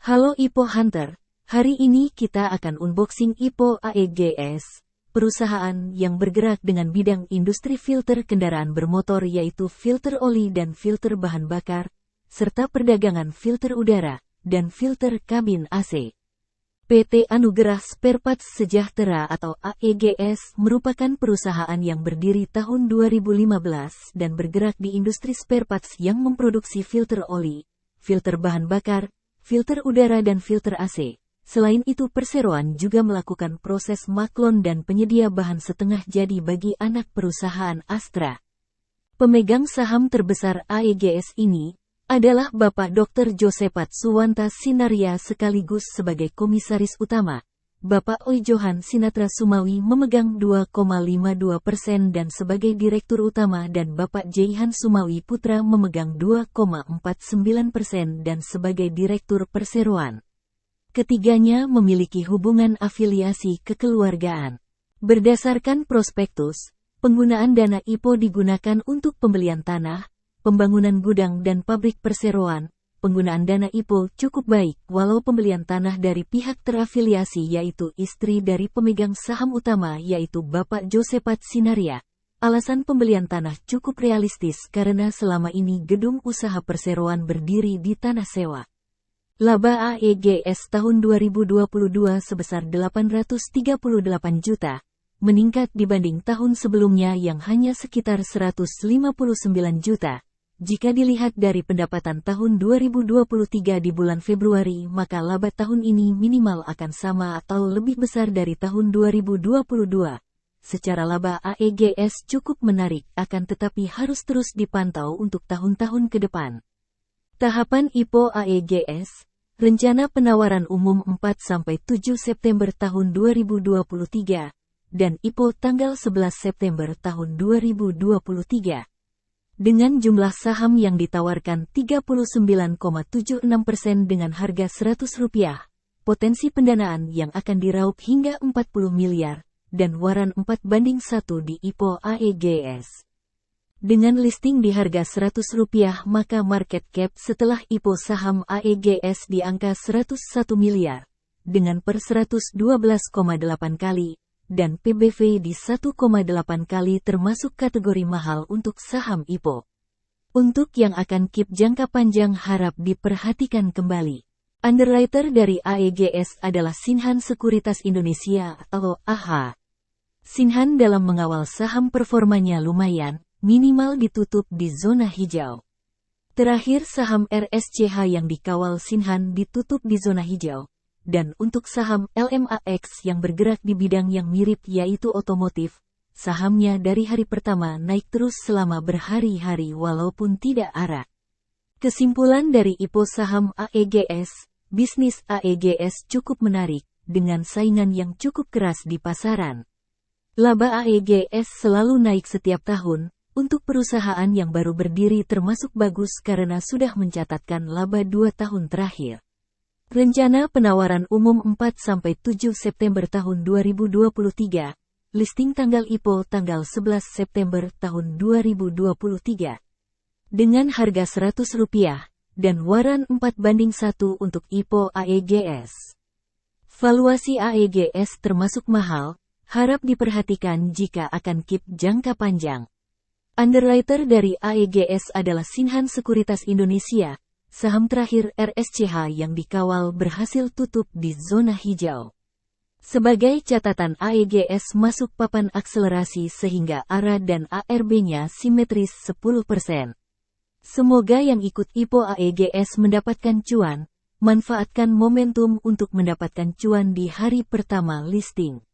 Halo IPO Hunter, hari ini kita akan unboxing IPO AEGS, perusahaan yang bergerak dengan bidang industri filter kendaraan bermotor yaitu filter oli dan filter bahan bakar, serta perdagangan filter udara dan filter kabin AC. PT Anugerah Spare Parts Sejahtera atau AEGS merupakan perusahaan yang berdiri tahun 2015 dan bergerak di industri spare parts yang memproduksi filter oli, filter bahan bakar, filter udara dan filter AC. Selain itu perseroan juga melakukan proses maklon dan penyedia bahan setengah jadi bagi anak perusahaan Astra. Pemegang saham terbesar AEGS ini adalah Bapak Dr. Josepat Suwanta Sinaria sekaligus sebagai komisaris utama. Bapak Oijohan Sinatra Sumawi memegang 2,52% dan sebagai direktur utama dan Bapak Jaihan Sumawi Putra memegang 2,49% dan sebagai direktur perseroan. Ketiganya memiliki hubungan afiliasi kekeluargaan. Berdasarkan prospektus, penggunaan dana IPO digunakan untuk pembelian tanah, pembangunan gudang dan pabrik perseroan. Penggunaan dana IPO cukup baik walau pembelian tanah dari pihak terafiliasi yaitu istri dari pemegang saham utama yaitu Bapak Josepat Sinaria. Alasan pembelian tanah cukup realistis karena selama ini gedung usaha perseroan berdiri di tanah sewa. Laba AEGS tahun 2022 sebesar 838 juta, meningkat dibanding tahun sebelumnya yang hanya sekitar 159 juta. Jika dilihat dari pendapatan tahun 2023 di bulan Februari, maka laba tahun ini minimal akan sama atau lebih besar dari tahun 2022. Secara laba AEGS cukup menarik, akan tetapi harus terus dipantau untuk tahun-tahun ke depan. Tahapan IPO AEGS, rencana penawaran umum 4-7 September tahun 2023, dan IPO tanggal 11 September tahun 2023. Dengan jumlah saham yang ditawarkan 39,76% dengan harga Rp100, potensi pendanaan yang akan diraup hingga 40 miliar, dan waran 4:1 di IPO AEGS. Dengan listing di harga Rp100 maka market cap setelah IPO saham AEGS di angka 101 miliar, dengan per 112,8 kali, dan PBV di 1,8 kali termasuk kategori mahal untuk saham IPO. Untuk yang akan keep jangka panjang harap diperhatikan kembali. Underwriter dari AEGS adalah Sinhan Sekuritas Indonesia atau AHA. Sinhan dalam mengawal saham performanya lumayan, minimal ditutup di zona hijau. Terakhir saham RSCH yang dikawal Sinhan ditutup di zona hijau. Dan untuk saham LMAX yang bergerak di bidang yang mirip yaitu otomotif, sahamnya dari hari pertama naik terus selama berhari-hari walaupun tidak arah. Kesimpulan dari IPO saham AEGS, bisnis AEGS cukup menarik, dengan saingan yang cukup keras di pasaran. Laba AEGS selalu naik setiap tahun, untuk perusahaan yang baru berdiri termasuk bagus karena sudah mencatatkan laba 2 tahun terakhir. Rencana penawaran umum 4-7 September tahun 2023, listing tanggal IPO tanggal 11 September tahun 2023. Dengan harga Rp100, dan waran 4:1 untuk IPO AEGS. Valuasi AEGS termasuk mahal, harap diperhatikan jika akan keep jangka panjang. Underwriter dari AEGS adalah Sinhan Sekuritas Indonesia. Saham terakhir RSCH yang dikawal berhasil tutup di zona hijau. Sebagai catatan AEGS masuk papan akselerasi sehingga ARA dan ARB-nya simetris 10%. Semoga yang ikut IPO AEGS mendapatkan cuan, manfaatkan momentum untuk mendapatkan cuan di hari pertama listing.